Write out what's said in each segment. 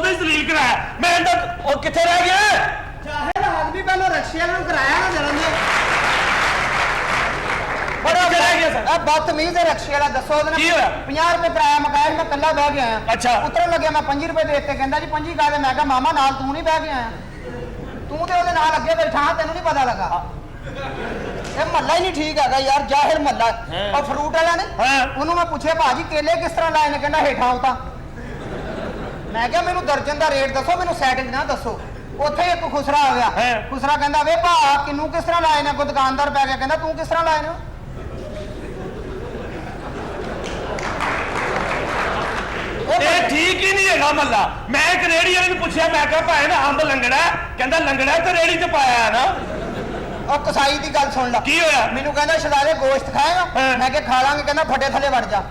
ਉਹਨੇ ਜ਼ਲੀਲ ਕਰਾਇਆ। ਮੈਂ ਉਹ ਕਿੱਥੇ ਰਹਿ ਗਿਆ? ਚਾਹੇ ਆਦਮੀ ਪਹਿਲਾਂ ਰਕਸ਼ੇ ਨੂੰ ਕਰਾਇਆ ਨਾ ਜਨਮ ਨੇ ਬੜਾ ਰਹਿ ਗਿਆ ਸਰ। ਬਦਤਮੀਜ਼ ਹੈ ਰਕਸ਼ੇ ਵਾਲਾ। ਦੱਸੋ ਉਹਦੇ ਕੀ ਹੋਇਆ? 50 ਰੁਪਏ ਕਿਰਾਇਆ ਮਕਾਇਆ ਮੈਂ ਕੱਲਾ ਬਹਿ ਕੇ ਆਇਆ। ਅੱਛਾ। ਉਤਰਨ ਲੱਗਿਆ ਮੈਂ 5 ਰੁਪਏ ਦੇ ਦਿੱਤੇ। ਕਹਿੰਦਾ ਜੀ 5 ਕਾਹਦੇ? ਮੈਂ ਕਿਹਾ ਮਾਮਾ ਨਾਲ ਤੂੰ ਨਹੀਂ ਬਹਿ ਕੇ ਆਇਆ, ਤੂੰ ਤੇ ਉਹਦੇ ਨਾਲ ਅੱਗੇ ਬੈਠਾ, ਤੈਨੂੰ ਨਹੀਂ ਪਤਾ ਲੱਗਾ। ਇਹ ਮਹੱਲਾ ਹੀ ਨਹੀਂ ਠੀਕ ਹੈਗਾ ਯਾਰ, ਜ਼ਾਹਿਰ ਮਹੱਲਾ। ਉਹ ਫਰੂਟ ਵਾਲਾ ਨੇ, ਉਹਨੂੰ ਮੈਂ ਪੁੱਛਿਆ ਭਾਜੀ ਕੇਲੇ ਕਿਸ ਤਰ੍ਹਾਂ ਲਾਏ ਨੇ? ਕਹਿੰਦਾ ਹੇਠਾਂ ਉਤਾਂ। ਮੈਂ ਕਿਹਾ ਮੈਨੂੰ ਦਰਜਨ ਦਾ ਰੇਟ ਦੱਸੋ, ਮੈਨੂੰ ਸੈਟਿੰਗ ਨਾ ਦੱਸੋ। ਉੱਥੇ ਇੱਕ ਖੁਸਰਾ ਆ ਗਿਆ। ਖੁਸਰਾ ਕਹਿੰਦਾ ਵੇ ਭਾ ਕਿੰਨੂ ਕਿਸ ਤਰ੍ਹਾਂ ਲਾਏ ਨੇ? ਕੋਈ ਦੁਕਾਨਦਾਰ ਪੈ ਗਿਆ, ਕਹਿੰਦਾ ਤੂੰ ਕਿਸ ਤਰ੍ਹਾਂ ਲਾਏ ਨੇ? ਇਹ ਠੀਕ ਹੀ ਨਹੀਂ ਹੈਗਾ ਮਹੱਲਾ। ਮੈਂ ਇੱਕ ਰੇੜੀ ਵਾਲੇ ਨੂੰ ਪੁੱਛਿਆ, ਮੈਂ ਕਿਹਾ ਭਾਈ ਨਾ ਅੰਬ ਲੰਗੜਾ? ਕਹਿੰਦਾ ਲੰਗੜਾ ਤੇ ਰੇੜੀ ਤੇ ਪਾਇਆ ਨਾ। ਉਹ ਕਸਾਈ ਦੀ ਗੱਲ ਸੁਣ ਲਾ। ਕੀ ਹੋਇਆ? ਮੈਨੂੰ ਕਹਿੰਦਾ ਸ਼ਦਾਰੇ ਗੋਸ਼ਤ ਖਾਏਗਾ? ਮੈਂ ਕਿਹਾ ਖਾ ਲਾਂਗੇ। ਕਹਿੰਦਾ ਫੱਟੇ ਥੱਲੇ ਵੜ ਜਾ।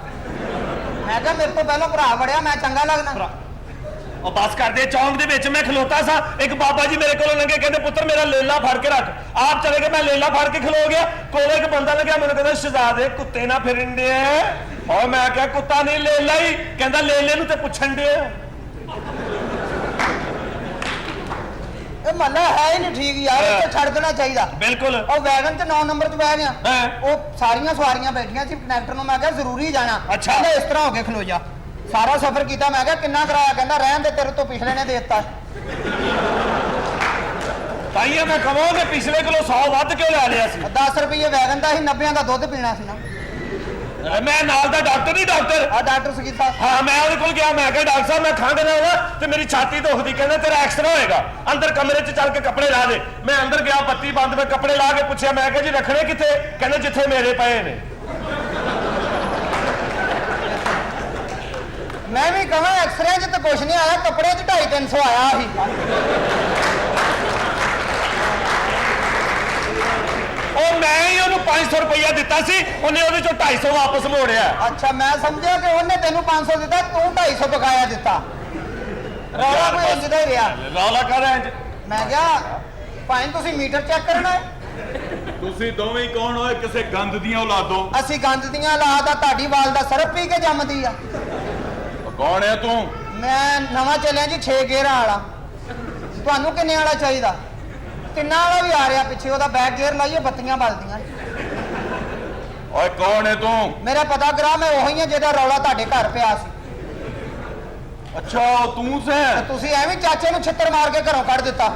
ਮੈਂ ਕਿਹਾ ਮੇਰੇ ਤੋਂ ਪਹਿਲਾਂ ਭਰਾ ਵੜਿਆ, ਮੈਂ ਚੰਗਾ ਲੱਗਦਾ? ਉਹ ਬਸ ਕਰਦੇ। ਚੌਂਕ ਦੇ ਵਿੱਚ ਮੈਂ ਖਲੋਤਾ ਸਾਂ, ਇੱਕ ਬਾਬਾ ਜੀ ਮੇਰੇ ਕੋਲੋਂ ਲੰਘੇ, ਕਹਿੰਦੇ ਪੁੱਤਰ ਮੇਰਾ ਲੇਲਾ ਫੜ ਕੇ ਰੱਖ। ਆਪ ਚਲੇ ਗਏ, ਮੈਂ ਲੇਲਾ ਫੜ ਕੇ ਖਲੋ ਗਿਆ। ਕੋਲੇ ਇੱਕ ਬੰਦਾ ਲੱਗਿਆ, ਮੈਨੂੰ ਕਹਿੰਦਾ ਸ਼ਹਜ਼ਾਦੇ ਕੁੱਤੇ ਨਾ ਫਿਰਨ ਦੇ। ਔਰ ਮੈਂ ਕਿਹਾ ਕੁੱਤਾ ਨਹੀਂ ਲੇਲਾ ਹੀ। ਕਹਿੰਦਾ ਲੇਲੇ ਨੂੰ ਤੇ ਪੁੱਛਣ ਦੇ। ਇਹ ਮਹੱਲਾ ਹੈ ਹੀ ਨਹੀਂ ਠੀਕ ਯਾਰ, ਇੱਥੇ ਛੱਡ ਦੇਣਾ ਚਾਹੀਦਾ। ਬਿਲਕੁਲ। ਉਹ ਵੈਗਨ 'ਚ 9 ਨੰਬਰ 'ਚ ਬਹਿ ਗਿਆ। ਉਹ ਸਾਰੀਆਂ ਸਵਾਰੀਆਂ ਬੈਠੀਆਂ ਸੀ, ਕੰਡਕਟਰ ਨੂੰ ਮੈਂ ਕਿਹਾ ਜ਼ਰੂਰੀ ਜਾਣਾ। ਕਹਿੰਦਾ ਇਸ ਤਰ੍ਹਾਂ ਹੋ ਕੇ ਖਲੋ ਜਾ। ਸਾਰਾ ਸਫ਼ਰ ਕੀਤਾ। ਮੈਂ ਕਿਹਾ ਕਿੰਨਾ ਕਰਾਇਆ? ਕਹਿੰਦਾ ਰਹਿਣ ਦੇ, ਤੇਰੇ ਤੋਂ ਪਿਛਲੇ ਨੇ ਦੇ ਦਿੱਤਾ। ਤਾਈਏ ਮੈਂ ਕਹਾਂਗਾ ਪਿਛਲੇ ਕੋਲੋਂ 100 ਵੱਧ ਕਿਉਂ ਲੈ ਲਿਆ ਸੀ? 10 ਰੁਪਏ ਵੈਗਨ ਦਾ ਸੀ, 90 ਦਾ ਦੁੱਧ ਪੀਣਾ ਸੀ ਨਾ। ਮੈਂ ਨਾਲ ਦਾ ਡਾਕਟਰ ਨਹੀਂ, ਡਾਕਟਰ ਡਾਕਟਰ ਸੁਖੀਤ ਸਾਹਿਬ। ਹਾਂ, ਮੈਂ ਉਹਦੇ ਕੋਲ ਗਿਆ। ਮੈਂ ਕਿਹਾ ਡਾਕਟਰ ਸਾਹਿਬ ਮੈਂ ਖੰਘ ਨਾਲ ਨਾ ਤੇ ਮੇਰੀ ਛਾਤੀ ਦੁਖਦੀ। ਕਹਿੰਦਾ ਤੇਰਾ ਐਕਸਰਾ ਹੋਏਗਾ, ਅੰਦਰ ਕਮਰੇ 'ਚ ਚੱਲ ਕੇ ਕੱਪੜੇ ਲਾ ਦੇ। ਮੈਂ ਅੰਦਰ ਗਿਆ, ਬੱਤੀ ਬੰਦ, ਮੈਂ ਕੱਪੜੇ ਲਾ ਕੇ ਪੁੱਛਿਆ, ਮੈਂ ਕਿਹਾ ਜੀ ਰੱਖਣੇ ਕਿੱਥੇ? ਕਹਿੰਦੇ ਜਿੱਥੇ ਮੇਰੇ ਪਏ ਨੇ। ਮੈਂ ਵੀ ਕਹਾਂ ਐਕਸਰੇ 'ਚ ਤਾਂ ਕੁਛ ਨਹੀਂ ਆਇਆ, ਕੱਪੜੇ 'ਚ 250-300 ਆਇਆ ਸੀ। ਉਹ ਮੈਂ ਹੀ ਉਹਨੂੰ 500 ਰੁਪਇਆ ਦਿੱਤਾ ਸੀ, ਉਹਨੇ ਉਹਦੇ ਚੋਂ 250 ਵਾਪਸ ਮੋੜਿਆ। ਅੱਛਾ, ਮੈਂ ਸਮਝਿਆ ਕਿ ਉਹਨੇ ਤੈਨੂੰ 500 ਦਿੱਤਾ, ਤੂੰ 250 ਬਕਾਇਆ ਦਿੱਤਾ। ਰੌਲਾ ਕੋਈ ਇੰਜ ਦਾ ਹੀ ਰਿਹਾ। ਰੌਲਾ ਕਰ ਰਿਹਾ ਇੰਜ। ਮੈਂ ਕਿਹਾ ਭਾਈ ਤੁਸੀਂ ਮੀਟਰ ਚੈੱਕ ਕਰਨਾ ਹੈ? ਤੁਸੀਂ ਦੋਵੇਂ ਕੌਣ ਹੋਏ? ਕਿਸੇ ਗੰਦ ਦੀਆਂ ਔਲਾਦੋਂ? ਅਸੀਂ ਗੰਦ ਦੀਆਂ ਔਲਾਦ ਆ। ਤੁਹਾਡੀ ਵਾਲਦਾ ਸਰਫ ਪੀ ਕੇ ਜੰਮਦੀ ਆ। ਕੌਣ ਹੈ ਤੂੰ? ਮੈਂ ਨਵਾਂ ਚੱਲਿਆ ਜੀ 6 ਗੇਅਰਾਂ ਵਾਲਾ। ਤੁਹਾਨੂੰ ਕਿੰਨੇ ਵਾਲਾ ਚਾਹੀਦਾ? ਤਿੰਨਾਂ ਵਾਲਾ ਵੀ ਆ ਰਿਹਾ ਪਿੱਛੇ, ਉਹਦਾ ਬੈਕ ਗੇਅਰ ਲਾਈਏ, ਬੱਤੀਆਂ ਬਲਦੀਆਂ। ਓਏ ਕੌਣ ਹੈ ਤੂੰ? ਮੇਰਾ ਪਤਾ ਕਰਾ, ਮੈਂ ਉਹੀ ਹਾਂ ਜਿਹਦਾ ਰੌਲਾ ਤੁਹਾਡੇ ਘਰ ਪਿਆ ਸੀ। ਅੱਛਾ ਤੂੰ ਸੈਂ? ਤੁਸੀਂ ਐਵੇਂ ਚਾਚੇ ਨੂੰ ਛਿੱਤਰ ਮਾਰ ਕੇ ਘਰੋਂ ਕੱਢ ਦਿੱਤਾ।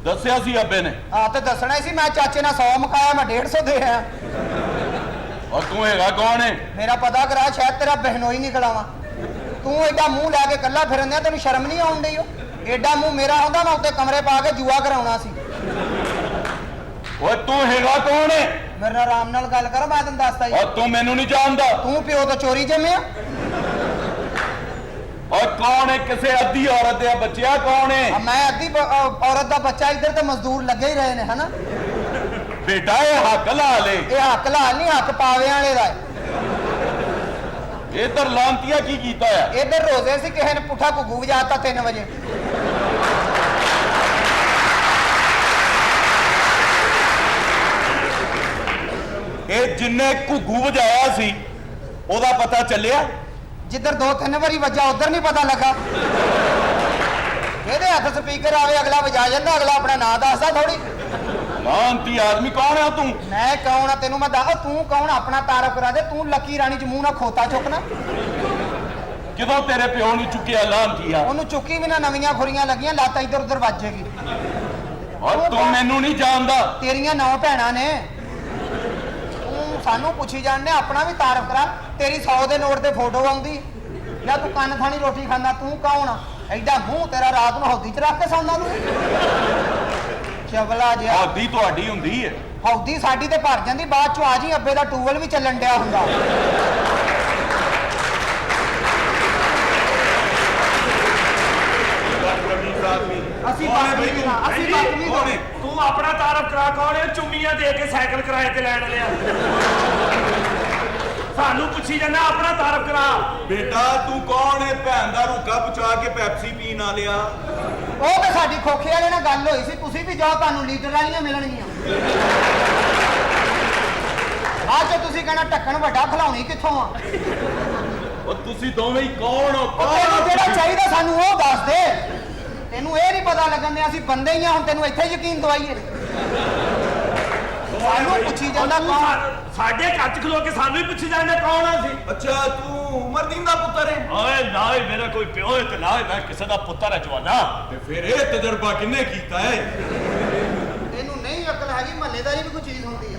ਦੱਸਿਆ ਸੀ ਅੱਬੇ ਨੇ? ਆ ਤੇ ਦੱਸਣਾ ਸੀ। ਮੈਂ ਚਾਚੇ ਨਾਲ 100 ਮੁਕਾਇਆ, ਮੈਂ 150 ਦੇ ਆਇਆ। ਔਰ ਤੂੰ ਹੈਗਾ ਕੌਣ ਹੈ? ਮੇਰਾ ਪਤਾ ਕਰਾ, ਸ਼ਾਇਦ ਤੇਰਾ ਬਹਿਨੋਈ ਨਿਕਲਾਵਾ। ਤੂੰ ਐਡਾ ਮੂੰਹ ਲੈ ਕੇ ਕੱਲਾ ਫਿਰਨ ਦਿਆ, ਤੈਨੂੰ ਸ਼ਰਮ ਨਹੀਂ ਆਉਣ ਡਈ? ਐਡਾ ਮੂੰਹ ਮੇਰਾ ਹੁੰਦਾ, ਮੈਂ ਉੱਤੇ ਕਮਰੇ ਪਾ ਕੇ ਜੂਆ ਕਰਾਉਣਾ ਸੀ। ਓਏ ਤੂੰ ਹੈਗਾ ਕੌਣ ਹੈ? ਮੇਰੇ ਨਾਲ ਆਰਾਮ ਨਾਲ ਗੱਲ ਕਰ, ਮੈਂ ਤੈਨੂੰ ਦੱਸਦਾ ਜੀ। ਔਰ ਤੂੰ ਮੈਨੂੰ ਨਹੀਂ ਜਾਣਦਾ? ਤੂੰ ਪਿਓ ਤੋਂ ਚੋਰੀ ਜੰਮਿਆ। ਔਰ ਕੌਣ ਹੈ? ਕਿਸੇ ਅੱਧੀ ਔਰਤ ਦੇ ਬੱਚਿਆ ਕੌਣ ਹੈ? ਮੈਂ ਅੱਧੀ ਔਰਤ ਦਾ ਬੱਚਾ। ਇੱਧਰ ਤੇ ਮਜ਼ਦੂਰ ਲੱਗੇ ਹੀ ਰਹੇ ਨੇ, ਹਨਾ? ਬੇਟਾ ਇਹ ਹੱਕ ਲਾ ਲੈ। ਇਹ ਹੱਕ ਲਾਲ ਨਹੀਂ, ਹੱਕ ਪਾਵੇ ਵਾਲੇ ਦਾ। ਇਧਰ ਲਾਂਤੀਆ ਕੀ ਕੀਤਾ ਆ? ਇੱਧਰ ਰੋਜ਼ੇ ਸੀ, ਕਿਸੇ ਨੇ ਪੁੱਠਾ ਘੁੱਗੂ ਵਜਾਤਾ 3 ਵਜੇ। ਇਹ ਜਿੰਨੇ ਘੁੱਗੂ ਵਜਾਇਆ ਸੀ ਉਹਦਾ ਪਤਾ ਚੱਲਿਆ? ਜਿੱਧਰ 2-3 ਵਾਰੀ ਵੱਜਾ ਉਧਰ ਨਹੀਂ ਪਤਾ ਲੱਗਾ। ਇਹਦੇ ਹੱਥ ਸਪੀਕਰ ਆਵੇ, ਅਗਲਾ ਵਜਾ ਜਾਂਦਾ, ਅਗਲਾ ਆਪਣਾ ਨਾਂ ਦੱਸਦਾ ਥੋੜੀ। ਲਾਂਤੀ ਆਦਮੀ ਕੌਣ ਹੈ ਤੂੰ? ਮੈਂ ਕੌਣ ਆ ਤੈਨੂੰ ਮੈਂ ਦੱਸ। ਤੂੰ ਕੌਣ? ਆਪਣਾ ਤਾਰਫ ਕਰਾ ਦੇ। ਤੂੰ ਲੱਕੀ ਰਾਣੀ ਚ ਮੂੰਹ ਨਾਲ ਖੋਤਾ ਚੁੱਕਣਾ। ਕਿਦੋਂ ਤੇਰੇ ਪਿਓ ਨੂੰ ਚੁੱਕਿਆ ਲਾਂਤੀਆ? ਉਹਨੂੰ ਚੁੱਕੀ ਵੀ ਨਾ, ਨਵੀਆਂ ਖੁਰੀਆਂ ਲੱਗੀਆਂ, ਲੱਤ ਇੱਧਰ ਉੱਧਰ ਵੱਜੇਗੀ। ਔਰ ਤੂੰ ਮੈਨੂੰ ਨਹੀਂ ਜਾਣਦਾ? ਤੇਰੀਆਂ 9 ਭੈਣਾਂ ਨੇ। ਤੂੰ ਸਾਨੂੰ ਪੁੱਛੀ ਜਾਣਦੇ, ਆਪਣਾ ਵੀ ਤਾਰਫ ਕਰਾ। ਤੇਰੀ 100 ਦੇ ਨੋਟ ਤੇ ਫੋਟੋ ਆਉਂਦੀ ਜਾਂ ਤੂੰ ਕੰਨ ਥਾਣੀ ਰੋਟੀ ਖਾਂਦਾ। ਤੂੰ ਕੌਣ ਆ? ਐਡਾ ਮੂੰਹ ਤੇਰਾ, ਰਾਤ ਨੂੰ ਹੌਦੀ ਚ ਰੱਖ ਕੇ ਸੌਂਦਾ ਤੂੰ? ਚਵਲਾ ਜਿਹਾ। ਹੌਦੀ ਤੁਹਾਡੀ ਹੁੰਦੀ ਹੈ? ਹੌਦੀ ਸਾਡੀ ਤੇ ਭਰ ਜਾਂਦੀ, ਬਾਅਦ ਚੋਂ ਆ ਜੀ ਅੱਬੇ ਦਾ ਟੂਵਲ ਵੀ ਚੱਲਣ ਡਿਆ ਹੁੰਦਾ। ਅਸੀਂ ਤੂੰ ਆਪਣਾ ਤਾਰਫ ਕਰਾ। ਕੌਣ ਹੈ? ਚੁੰਮੀਆਂ ਦੇ ਕੇ ਸਾਈਕਲ ਕਿਰਾਏ ਤੇ ਲੈਣ ਲਿਆ। ਸਾਨੂੰ ਪੁੱਛੀ ਜਾਂਦਾ, ਆਪਣਾ ਤਾਰਫ ਕਰਾ। ਬੇਟਾ ਤੂੰ ਕੌਣ ਹੈ? ਭੈਣ ਦਾ ਰੁੱਕਾ ਪੁਚਾ ਕੇ ਪੈਪਸੀ ਪੀਣ ਆ ਲਿਆ। ਉਹ ਤੇ ਸਾਡੀ ਖੋਖੇ ਵਾਲੇ ਨਾਲ ਗੱਲ ਹੋਈ ਸੀ। ਤੁਸੀਂ ਵੀ ਜਾਓ, ਤੁਹਾਨੂੰ ਲੀਡਰ ਵਾਲੀਆਂ ਮਿਲਣਗੀਆਂ। ਬਾਅਦ ਚ ਤੁਸੀਂ ਕਹਿਣਾ ਢੱਕਣ ਵੱਡਾ ਖਿਲਾਉਣੀ ਕਿੱਥੋਂ ਆ? ਉਹ ਤੁਸੀਂ ਦੋਵੇਂ ਹੀ ਕੌਣ ਹੋ? ਤੈਨੂੰ ਜਿਹੜਾ ਚਾਹੀਦਾ ਸਾਨੂੰ ਉਹ ਦੱਸ ਦੇ। ਤੈਨੂੰ ਇਹ ਨਹੀਂ ਪਤਾ ਲੱਗਣ ਦਿਆ ਅਸੀਂ ਬੰਦੇ ਹੀ ਆ, ਹੁਣ ਤੈਨੂੰ ਇੱਥੇ ਯਕੀਨ ਦਵਾਈਏ। ਸਾਨੂੰ ਪੁੱਛੀ ਜਾਂਦਾ ਕੌਣ? ਸਾਡੇ ਘਰ ਚ ਖਲੋ ਕੇ ਸਾਨੂੰ ਹੀ ਪੁੱਛੀ ਜਾਂਦਾ ਕੌਣ ਆ ਸੀ। ਅੱਛਾ ਤੂੰ ਉਮਰਦੀਨ ਦਾ ਪੁੱਤਰ ਹੈ? ਓਏ ਨਾ ਹੀ ਮੇਰਾ ਕੋਈ ਪਿਓ ਹੈ ਤੇ ਨਾ ਹੀ ਮੈਂ ਕਿਸੇ ਦਾ ਪੁੱਤਰ ਹੈ ਜਵਾਨਾ। ਤੇ ਫਿਰ ਇਹ ਤਜਰਬਾ ਕਿੰਨੇ ਕੀਤਾ ਹੈ? ਤੈਨੂੰ ਨਹੀਂ ਅਕਲ ਹੈਗੀ, ਮਹੱਲੇਦਾਰੀ ਵੀ ਕੋਈ ਚੀਜ਼ ਹੁੰਦੀ ਆ।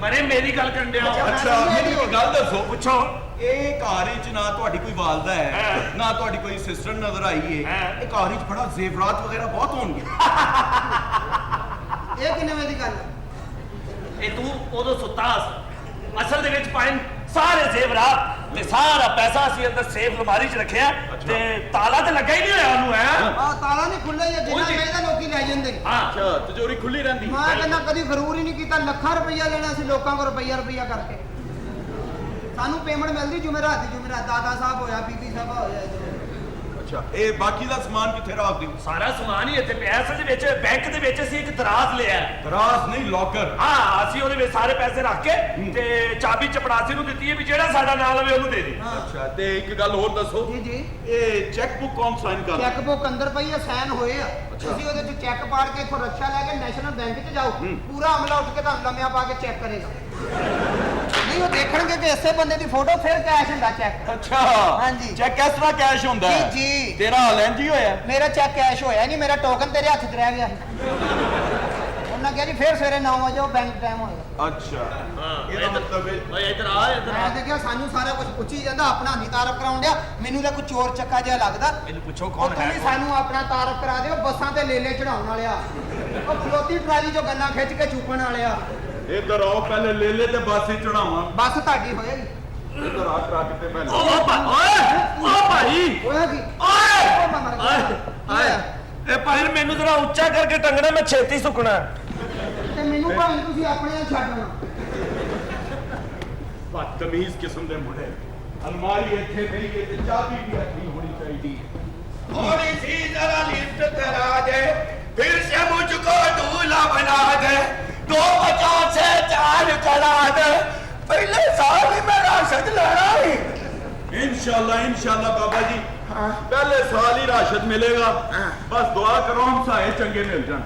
ਮਰੇ ਮੇਰੀ ਗੱਲ ਕਰਨ ਡਿਆ। ਅੱਛਾ ਮੈਨੂੰ ਇੱਕ ਗੱਲ ਦੱਸੋ, ਪੁੱਛੋ। ਇਹ ਘਰ ਵਿੱਚ ਨਾ ਤੁਹਾਡੀ ਕੋਈ ਵਾਲਦਾ ਹੈ ਨਾ ਤੁਹਾਡੀ ਕੋਈ ਸਿਸਟਰ ਨਜ਼ਰ ਆਈ ਹੈ। ਇਹ ਘਰ ਵਿੱਚ ਬੜਾ ਜ਼ੇਵਰਾਤ ਵਗੈਰਾ ਬਹੁਤ ਹੋਣਗੇ। ਇਹ ਕਿੰਨੇ ਵਜੇ ਦੀ ਗੱਲ ਹੈ? ਇਹ ਤੂੰ ਉਦੋਂ ਸੁੱਤਾ ਸੀ। ਅਸਲ ਦੇ ਵਿੱਚ ਪਾਇਨ ਸਾਰੇ ਜ਼ੇਵਰਾਤ ਤੇ ਸਾਰਾ ਪੈਸਾ ਅਸੀਂ ਅੰਦਰ ਸੇਫ ਅਲਮਾਰੀ 'ਚ ਰੱਖਿਆ ਤੇ ਤਾਲਾ ਤੇ ਲੱਗਾ ਹੀ ਨਹੀਂ ਹੋਇਆ ਉਹਨੂੰ। ਆ ਤਾਲਾ ਨਹੀਂ ਖੁੱਲ੍ਹਾ ਹੀ ਆ, ਜਿੰਨਾ ਚਾਹੀਦਾ ਲੋਕੀ ਲੈ ਜਾਂਦੇ। ਅੱਛਾ ਤਿਜੋਰੀ ਖੁੱਲੀ ਰਹਿੰਦੀ? ਮੈਂ ਕਹਿੰਦਾ ਕਦੀ ਗਰੂਰ ਹੀ ਨਹੀਂ ਕੀਤਾ, ਲੱਖਾਂ ਰੁਪਈਆ ਲੈਣਾ ਸੀ ਲੋਕਾਂ ਕੋਲ, ਰੁਪਈਆ ਕਰਕੇ। ਸਾਨੂੰ ਪੇਮੈਂਟ ਮਿਲਦੀ ਜੁਮੇਰਾਤ ਦੀ, ਜੁਮੇਰਾਤ ਦਾਦਾ ਸਾਹਿਬ ਹੋਇਆ, ਬੀਬੀ ਸਾਹਿਬ ਹੋਇਆ। ਅੱਛਾ ਇਹ ਬਾਕੀ ਦਾ ਸਮਾਨ ਕਿੱਥੇ ਰੱਖ ਦਿਓ? ਸਾਰਾ ਸਮਾਨ ਹੀ ਇੱਥੇ ਪਿਆ। ਅਸਲ ਦੇ ਵਿੱਚ ਬੈਂਕ ਦੇ ਵਿੱਚ ਅਸੀਂ ਇੱਕ ਦਰਾਜ਼ ਲਿਆ। ਦਰਾਜ਼ ਨਹੀਂ, ਲੋਕਰ। ਹਾਂ ਅਸੀਂ ਉਹਦੇ ਵਿੱਚ ਸਾਰੇ ਪੈਸੇ ਰੱਖ ਕੇ ਤੇ ਚਾਬੀ ਚਪੜਾਸੀ ਨੂੰ ਦਿੱਤੀ ਹੈ ਵੀ ਜਿਹੜਾ ਸਾਡਾ ਨਾਂ ਲਵੇ ਉਹਨੂੰ ਦੇ ਦੇ। ਅੱਛਾ ਤੇ ਇੱਕ ਗੱਲ ਹੋਰ ਦੱਸੋ, ਜੀ ਜੀ। ਇਹ ਚੈੱਕ ਬੁੱਕ ਕੌਣ ਸਾਈਨ ਕਰਦਾ? ਚੈੱਕ ਬੁੱਕ ਅੰਦਰ ਪਈ ਆ, ਸਾਈਨ ਹੋਏ ਆ। ਤੁਸੀਂ ਉਹਦੇ ਚ ਚੈੱਕ ਪਾੜ ਕੇ ਇੱਥੋਂ ਰਕਸ਼ਾ ਲੈ ਕੇ ਨੈਸ਼ਨਲ ਬੈਂਕ 'ਚ ਜਾਓ, ਪੂਰਾ ਅਮਲਾ ਉੱਠ ਕੇ ਤੁਹਾਨੂੰ ਲੰਮਿਆਂ ਪਾ ਕੇ ਚੈੱਕ ਕਰੇਗਾ। ਨਹੀਂ ਉਹ ਦੇਖਣਗੇ ਕਿ ਇਸੇ ਬੰਦੇ ਦੀ ਫੋਟੋ, ਫਿਰ ਕੈਸ਼ ਹੁੰਦਾ ਚੈੱਕ। ਅੱਛਾ ਹਾਂਜੀ। ਚੈੱਕ ਇਸ ਤਰ੍ਹਾਂ ਕੈਸ਼ ਹੁੰਦਾ ਹੈ? ਜੀ ਜੀ। ਤੇਰਾ ਹਾਲ ਇੰਜ ਹੀ ਹੋਇਆ? ਮੇਰਾ ਚੈੱਕ ਕੈਸ਼ ਹੋਇਆ ਨਹੀਂ, ਮੇਰਾ ਟੋਕਨ ਤੇਰੇ ਹੱਥ 'ਚ ਰਹਿ ਗਿਆ ਸੀ। ਉਹਨਾਂ ਕਿਹਾ ਜੀ ਫਿਰ ਸਵੇਰੇ 9 ਵਜੇ ਉਹ ਬੈਂਕ ਟਾਈਮ ਹੋਏਗਾ। ਅੱਛਾ ਇਹਦਾ ਮਤਲਬ ਹੈ ਓਏ ਇੱਧਰ ਆ ਇੱਧਰ ਮੈਂ ਦੇਖਿਆ ਸਾਨੂੰ ਸਾਰਾ ਕੁਝ ਪੁੱਛੀ ਜਾਂਦਾ, ਆਪਣਾ ਨਹੀਂ ਤਾਰਫ ਕਰਾਉਣ ਡਿਆ। ਮੈਨੂੰ ਤਾਂ ਕੋਈ ਚੋਰ ਚੱਕਾ ਜਿਹਾ ਲੱਗਦਾ। ਇਹਨੂੰ ਪੁੱਛੋ ਉਹ ਕੌਣ ਹੈ। ਤੁਸੀਂ ਸਾਨੂੰ ਆਪਣਾ ਤਾਰਫ ਕਰਾ ਦਿਓ। ਬੱਸਾਂ ਤੇ ਲੇਲੇ ਚੜਾਉਣ ਵਾਲਿਆ, ਉਹ ਫਲੋਤੀ ਟਰਾਲੀ ਚੋਂ ਗੰਨਾ ਖਿੱਚ ਕੇ ਚੂਪਣ ਵਾਲਿਆ। ਇੱਧਰ ਆਓ, ਪਹਿਲੇ ਲੇਲੇ ਤੇ ਬਾਸੀ ਚੜਾਵਾਂ। ਬੱਸ ਤੁਹਾਡੀ ਹੋਏਗੀ। ਇੱਧਰ ਆ ਟਰੱਕ ਤੇ ਪਹਿਲੇ। ਓ ਭਾਈ ਹੋਇਆ ਕੀ? ਓਏ ਉਹ ਮੈਂ ਮਰ ਗਿਆ। ਕੀ ਹੋਇਆ? ਇਹ ਭਾਈ ਮੈਨੂੰ ਜਰਾ ਉੱਚਾ ਕਰਕੇ ਟੰਗਣਾ, ਮੈਂ ਛੇਤੀ ਸੁੱਕਣਾ। ਤੇ ਮੈਨੂੰ ਭਾਵੇਂ ਤੁਸੀਂ ਆਪਣੇ ਨਾਲ ਛੱਡਣਾ। ਬਦਤਮੀਜ਼ ਕਿਸਮ ਦੇ ਮੁੰਡੇ। ਅਲਮਾਰੀ ਇੱਥੇ ਪਈ ਹੈ ਤੇ ਚਾਬੀ ਵੀ ਇੱਥੇ ਹੋਣੀ ਚਾਹੀਦੀ ਹੈ। थोड़ी सी जरा लिफ्ट करा दे, फिर से मुझको दूल्हा बना दे, 2 बच्चों से 4 करा दे, पहले साल ही मेरा सच लेना ही। इंशाल्लाह बाबा जी, पहले साल ही राशद मिलेगा। बस दुआ करो हम साए चंगे मिल जाए।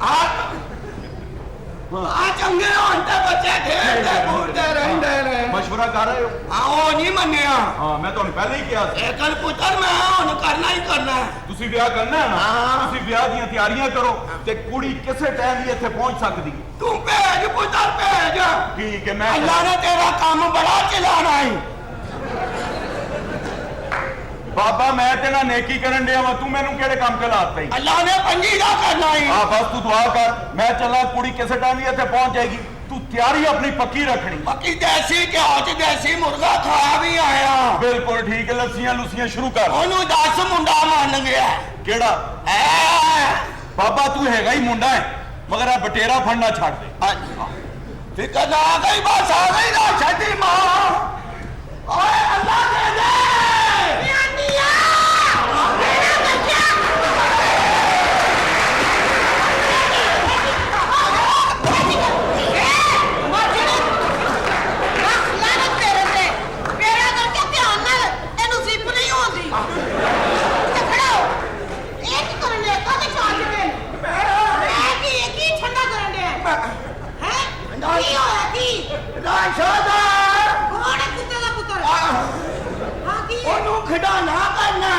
आज चंगे होते बच्चे खेलते कूदते रहते रहे। मशवरा कर रहे हो? आओ नहीं मनिया। हाँ मैं तो पहले ही किया ਸੀ। एकल पुत्र मैं हुन करना ही करना है। ਤੁਸੀਂ ਵਿਆਹ ਕਰਨਾ ਹੈ ਨਾ, ਹਾਂ। ਤੁਸੀਂ ਵਿਆਹ ਦੀਆਂ ਤਿਆਰੀਆਂ ਕਰੋ ਤੇ ਕੁੜੀ ਕਿਸੇ ਟਾਈਮ ਵੀ ਇੱਥੇ ਪਹੁੰਚ ਸਕਦੀ ਹੈ। तू भेज पुत्र भेज। ਠੀਕ ਹੈ ਮੈਂ अल्लाह ने तेरा काम बड़ा चलाना है। ਬਾਬਾ ਮੈਂ ਤੇ ਨਾ ਨੇਕੀ ਕਰਨ ਡਿਆ ਵਾ, ਤੂੰ ਮੈਨੂੰ ਕਿਹੜੇ ਕੰਮ ਤੇ ਲਾਤਾ ਹੀ? अल्लाह ने पंजी का करना है। ਹਾਂ ਬਸ ਤੂੰ ਦੁਆ ਕਰ, ਮੈਂ ਚੱਲਾਂ। ਕੁੜੀ ਕਿਸੇ ਟਾਈਮ ਵੀ ਇੱਥੇ ਪਹੁੰਚ ਜਾਏਗੀ। ਤੂੰ ਤਿਆਰੀ ਆਪਣੀ ਪੱਕੀ ਰੱਖਣੀ। बाकी देसी घ्यो च देसी मुर्गा खा भी आया। ਬਿਲਕੁਲ ਠੀਕ ਹੈ, ਲੱਸੀਆਂ ਲੁੱਸੀਆਂ ਸ਼ੁਰੂ ਕਰ। ਉਹਨੂੰ 10 ਮੁੰਡਾ ਮੰਨ ਗਿਆ। ਕਿਹੜਾ? ਬਾਬਾ ਤੂੰ ਹੈਗਾ ਹੀ ਮੁੰਡਾ ਹੈ, ਮਗਰ ਆ ਬਟੇਰਾ ਫੜਨਾ ਛੱਡ ਦੇ। ਫਿਕਰ ਨਾ ਗਈ, ਬਸ ਆ ਗਈ ਨਾ ਛੱਡੀ ਮਾਂ। ਓਏ ਅੱਲਾ ਦੇ ਦੇ ਮਿਆਂਨੀਆ ਮੇਰਾ ਬੱਚਾ। ਉਹਨੂੰ ਖਿਡਾਣਾ ਕਰਨਾ।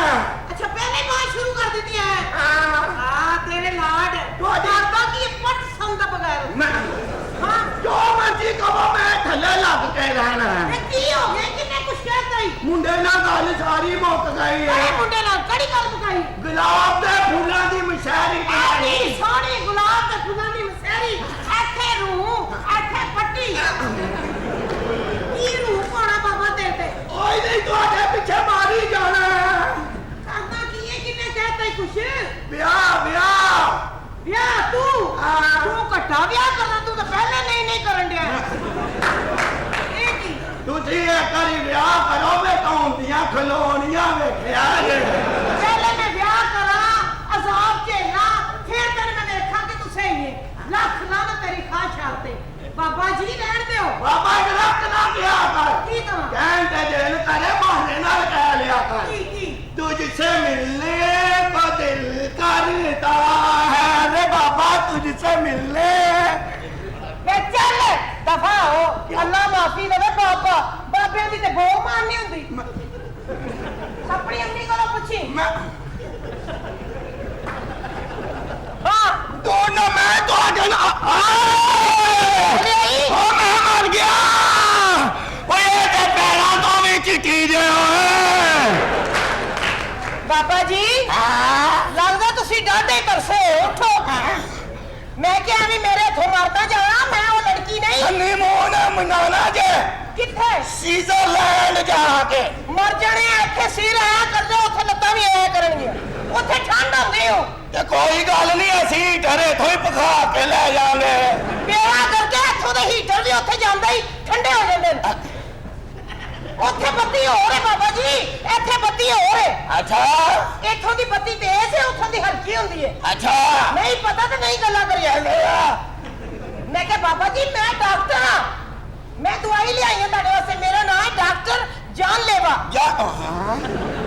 अच्छा पहले बात शुरू कर देती है। हाँ तेरे लाड दादा की पट संग बगैर ਮੈਂ हाँ ਜੋ ਮਰਜੀ ਕਹੋ, ਮੈਂ ਥੱਲੇ ਲੱਗ ਕੇ ਰਹਿਣਾ। ये की हो गया किन्ने कुछ कहता ही ਮੁੰਡੇ ਨਾਲ ਗੱਲ ਸਾਰੀ ਮੁੱਕ ਗਈ अरे ਹੈ। मुंडे लाल कड़ी कर पकाई ਗੁਲਾਬ ਦੇ ਫੁੱਲਾਂ ਦੀ ਮਸ਼ਾਇਰੀ आनी ਬਣਾਈ। सोनी गुलाब ते फुलानी मसेरी ऐथे रूह ऐथे पट्टी की रूह पाना बाबा तेरे ਓਏ ਨਹੀਂ ਤੁਹਾਡੇ ਪਿੱਛੇ ਮਾਰੀ ਜਾਣਾ। दादा की ये किन्ने कहता ही कुछ ਵਿਆਹ ਵਿਆਹ ब्याह तू हाँ। तू कट्टा ब्याह करना तू तो पहले नहीं करन दिया ये की ਤੁਸੀਂ ਇਹ ਕਰੀ ਵਿਆਹ ਕਰੋ, ਵੇ ਕੌਂਦੀਆਂ ਖਲੋਣੀਆਂ ਵੇਖਿਆ ਜੇ। पहले मैं ब्याह करा अजाब झेलना फिर तेरे मैं देखा कि तू सही है लख लाना तेरी ख्वाहिशात बाबा जी रहन दो ਬਾਬਾ ਰੱਖ ਨਾ ਗਿਆ ਕਰ। की कहां ਕਹਿਣ ਤੇ ਦਿਲ ਕਰੇ ਮਾਰ ਅੱਲਾ ਮਾਫੀ ਦੇਵੇ ਬਾਬਾ ਬਾਬਿਆਂ ਦੀ ਤੇ ਗੋ ਮਾਰਨੀ ਹੁੰਦੀ ਆਪਣੀ ਅੰਮੀ ਕੋਲੋਂ ਪੁੱਛੀ ਹਾਂ ਦੋਨੋਂ ਮੈਂ ਤੁਹਾਡੇ ਨਾਲ ਉਹ ਮੈਂ ਮਰ ਗਿਆ ਓਏ ਤੇ ਪੈਰਾਂ ਤੋਂ ਵੀ ਚਿੱਟੀ ਜੇ ਓਏ ਬਾਬਾ ਜੀ ਲੱਗਦਾ ਤੁਸੀਂ ਡਾਢੇ ਤਰਸੇ ਉੱਠੋ ਮੈਂ ਕਿਹਾ ਵੀ ਮੇਰੇ ਹੱਥੋਂ ਮਰਦਾ ਜਾਣਾ ਮੈਂ ਉਹ ਲੜਕੀ ਨਹੀਂ ਹਨੀਮੂਨ ਮਨਾਉਣਾ ਜੇ ਕਿੱਥੇ ਸਵਿਟਜ਼ਰਲੈਂਡ ਜਾ ਕੇ ਮਰ ਜਾਣੇ ਆ ਇੱਥੇ ਸਿਰ ਆਇਆ ਕਰਦੇ ਉੱਥੇ ਲੱਤਾਂ ਵੀ ਆਇਆ ਕਰਨਗੀਆਂ ਉੱਥੇ ਠੰਡ ਹੁੰਦੀ ਹੋ ਤੇ ਕੋਈ ਗੱਲ ਨਹੀਂ ਅਸੀਂ ਘਰੇ ਤੋਂ ਹੀ ਪਖਾ ਕੇ ਲੈ ਜਾਵਾਂਗੇ ਮੇਰਾ ਕਰਕੇ ਇੱਥੋਂ ਦੇ ਹੀਟਰ ਵੀ ਉੱਥੇ ਜਾਂਦੇ ਹੀ ਠੰਡੇ ਹੋ ਜਾਂਦੇ ਨੇ ਉੱਥੇ ਬੱਤੀ ਹੋਰ ਹੈ ਬਾਬਾ ਜੀ ਇੱਥੇ ਬੱਤੀ ਹੋਰ ਹੈ ਅੱਛਾ ਇੱਥੋਂ ਦੀ ਬੱਤੀ ਤੇਜ਼ ਹੈ ਉੱਥੋਂ ਦੀ ਹਲਕੀ ਹੁੰਦੀ ਹੈ ਅੱਛਾ ਨਹੀਂ ਪਤਾ ਤੇ ਨਹੀਂ ਗੱਲਾਂ ਕਰੀ ਜਾਂਦੇ ਆ ਮੈਂ ਕਿਹਾ ਬਾਬਾ ਜੀ ਮੈਂ ਡਾਕਟਰ ਹਾਂ ਮੈਂ ਦਵਾਈ ਲਿਆਈ ਹਾਂ ਤੁਹਾਡੇ ਵਾਸਤੇ ਮੇਰਾ ਨਾਮ ਹੈ ਡਾਕਟਰ ਜਾਨਲੇਵਾ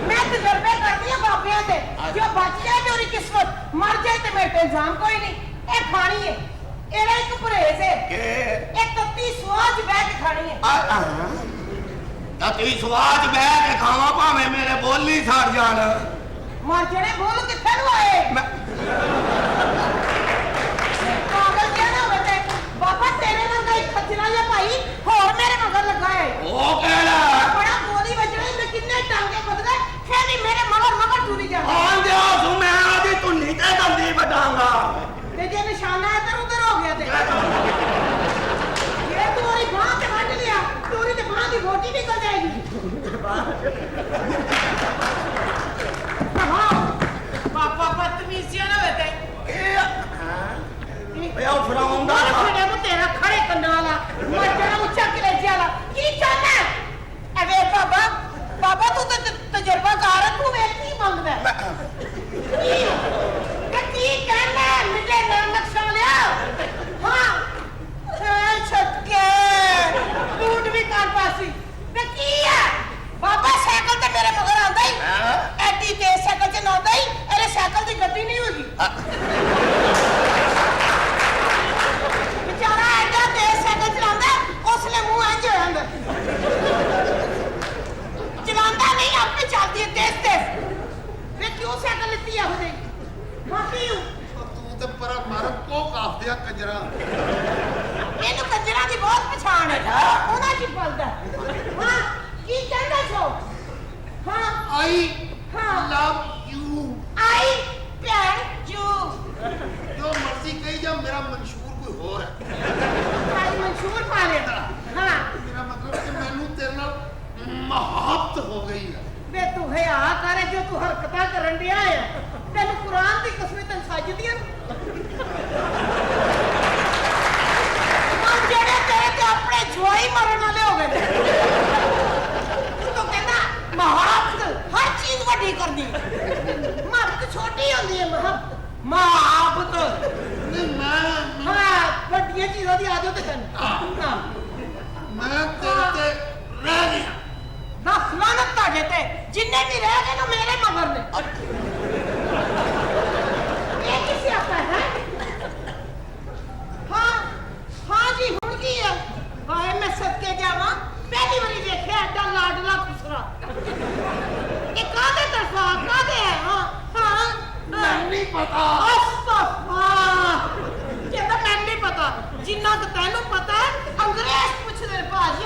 ਮੈਂ ਤਜਰਬੇ ਕਰਦੀ ਹਾਂ ਬਾਬਿਆਂ ਦੇ ਜੋ ਬਚ ਜਾਏ ਤੇ ਉਹਦੀ ਕਿਸਮਤ ਮਰ ਜਾਏ ਤੇ ਮੇਰੇ ਤੇ ਇਲਜ਼ਾਮ ਕੋਈ ਨਹੀਂ ਇਹ ਖਾਣੀ ਹੈ ਇਹਦਾ ਇੱਕ ਪਰਹੇਜ਼ ਹੈ ਇਹ ਤੱਤੀ ਸਵਾਦ ਬਹਿ ਕੇ ਖਾਣੀ ਹੈ ਤਾਂ ਤੀ ਸਵਾਦ ਬਹਿ ਕੇ ਖਾਵਾਂ ਭਾਵੇਂ ਮੇਰੇ ਬੋਲੀ ਸੜ ਜਾਣ ਮਰ ਜਣੇ ਬੋਲ ਕਿੱਥੇ ਨੂੰ ਆਏ ਪਾਗਲ ਕਿਹਾ ਨਾ ਬਤੇ ਬਾਬਾ ਤੇਰੇ ਵਰਗਾ ਇੱਕ ਖੱਜਰਾ ਜਿਹਾ ਭਾਈ ਹੋਰ ਮੇਰੇ ਮਗਰ ਲੱਗਾ ਹੈ ਉਹ ਕਹਿਣਾ ਬੜਾ ਗੋਲੀ ਵੱਜਣੀ ਮੈਂ ਕਿੰਨੇ ਟਾਂਗੇ ਬਦਲੇ ਫਿਰ ਵੀ ਮੇਰੇ ਮਗਰ ਟੁਰੀ ਜਾਣਾ ਆਣ ਦਿਓ ਤੂੰ ਮੈਂ ਆਦੀ ਧੁੰਨੀ ਤੇ ਦੰਦੀ ਵਡਾਂਗਾ ਤੇ ਜੇ ਨਿਸ਼ਾਨਾ ਇੱਧਰ ਉੱਧਰ ਹੋ ਗਿਆ ਤੇ ਜੇ ਤੂੰ ਉਹਦੀ ਬਾਂਹ ਤੇ ਵੱਢ ਲਿਆ ਤੂੰ ਤੇ ਬਾਂਹ ਦੀ ਬੋਟੀ ਨਿਕਲ ਜਾਏਗੀ ਪਾਪਾ ਬਦਤਮੀਜ਼ੀਆਂ ਨਾ ਬਤੇ ਓਏ ਉਹ ਫਰਾਉਂਦਾ ਖੜੇ ਨੂੰ ਤੇਰਾ ਖੜੇ ਕੰਨਾਂ ਵਾਲਾ ਮੱਜਣਾ ਉੱਚਾ ਕਲੇਜੇ ਵਾਲਾ ਕੀ ਚਾਹਨਾ ਅਵੇ ਬਾਬਾ ਤੂੰ ਤੇ ਤਜਰਬਾਕਾਰ ਹੈ ਤੂੰ ਵੇਖ ਕੀ ਮੰਗਦਾ ਕੀ ਕਹਿਣਾ ਮਿਲੇ ਨਾ ਨਕਸ਼ਾ ਲਿਆ ਹਾਂ ਛੱਕੇ ਟੂਟ ਵੀ ਕਰ ਪਾਸੀ ਤੇ ਕੀ ਹੈ ਬਾਬਾ ਸਾਈਕਲ ਤੇ ਮੇਰੇ ਮਗਰ ਆਉਂਦਾ ਹੀ ਐਡੀ ਤੇਜ਼ ਸਾਈਕਲ ਚ ਨਾ ਆਉਂਦਾ ਹੀ ਇਹਦੇ ਸਾਈਕਲ ਦੀ ਗਤੀ ਨਹੀਂ ਹੋਗੀ ਵਿਚਾਰਾ ਐਡਾ ਤੇਜ਼ ਸਾਈਕਲ ਚਲਾਉਂਦਾ ਉਸਲੇ ਮੂੰਹ ਇੰਜ ਹੋ ਜਾਂਦਾ ਚਲਾਉਂਦਾ ਨਹੀਂ ਆਪੇ ਚੱਲਦੀ ਹੈ ਤੇਜ਼ ਤੇਜ਼ ਵੇ ਕਿਉਂ ਸਾਈਕਲ ਲਿੱਤੀ ਆ ਉਹਨੇ ਮਾਫੀ ਤੂੰ ਤੇ ਪਰ ਮਰ ਕੋ ਕਾਫਦਿਆ ਕੰਜਰਾ ਇਹਨੂੰ ਕੰਜਰਾਂ ਦੀ ਬਹੁਤ ਪਛਾਣ ਹੈ ਉਹਨਾਂ ਕੀ ਬਲਦਾ ਹਾਂ ਕੀ ਕਹਿੰਦਾ ਛੋ ਹਾਂ ਆਈ ਹਾਂ ਲਵ ਯੂ ਆਈ ਪਿਆਰ ਜੂ ਜੋ ਮਰਜ਼ੀ ਕਹੀ ਜਾ ਮੇਰਾ ਮਨਸ਼ੂਰ ਕੋਈ ਹੋਰ ਹੈ ਆਈ ਮਨਸ਼ੂਰ ਪਾ ਲੈਂਦਾ ਹਾਂ ਮੇਰਾ ਮਤਲਬ ਕਿ ਮੈਨੂੰ ਤੇਰੇ ਨਾਲ ਮੁਹੱਬਤ ਹੋ ਗਈ ਹੈ ਵੇ ਤੂੰ ਹੈ ਆ ਕਰੇ ਜੋ ਤੂੰ ਹਰਕਤਾਂ ਕਰਨ ਡਿਆ ਹੈ ਤੈਨੂੰ ਕੁਰਾਨ ਦੀ ਕਸਮ ਤੈਨੂੰ ਸੱਜਦੀਆਂ ਮਨ ਜਿਹੜੇ ਤੇਰੇ ਤੇ ਆਪਣੇ ਜਵਾਈ ਮਰਨ ਵਾਲੇ ਹੋ ਗਏ ਤੂੰ ਕਹਿੰਦਾ ਮੁਹੱਬਤ ਹਰ ਚੀਜ਼ ਵੱਡੀ ਕਰਦੀ ਮੁਹੱਬਤ ਛੋਟੀ ਹੁੰਦੀ ਹੈ ਮੁਹੱਬਤ ਨਹੀਂ ਮੈਂ ਹਾਂ ਵੱਡੀਆਂ ਚੀਜ਼ਾਂ ਦੀ ਆਦਤ ਹੈ ਤੈਨੂੰ ਹਾਂ ਮੈਂ ਤੇਰੇ ਤੇ ਰਹਿ ਗਿਆ ਦੱਸ ਲਾਨਤ ਤੁਹਾਡੇ ਤੇ ਜਿੰਨੇ ਵੀ ਰਹਿ ਗਏ ਨਾ ਮੇਰੇ ਮਗਰ ਨੇ ਇਹ ਕੀ ਸਿਆਪਾ ਹੈ ਹਾਂ ਜੀ ਹੁਣ ਕੀ ਹੈ ਹਾਏ ਮੈਂ ਸਦਕੇ ਜਾਵਾਂ ਪਹਿਲੀ ਵਾਰੀ ਦੇਖਿਆ ਐਡਾ ਲਾਡਲਾ ਖੁਸਰਾ ਇਹ ਕਾਹਦੇ ਤਰਫਾ ਕਾਹਦੇ ਹੈ ਹਾਂ ਮੈਨੂੰ ਨਹੀਂ ਪਤਾ ਅਸਤਫਾ ਕਹਿੰਦਾ ਮੈਨੂੰ ਨਹੀਂ ਪਤਾ ਜਿੰਨਾ ਕਿ ਤੈਨੂੰ ਪਤਾ ਹੈ ਅੰਗਰੇਜ਼ ਪੁੱਛਦੇ ਭਾਜੀ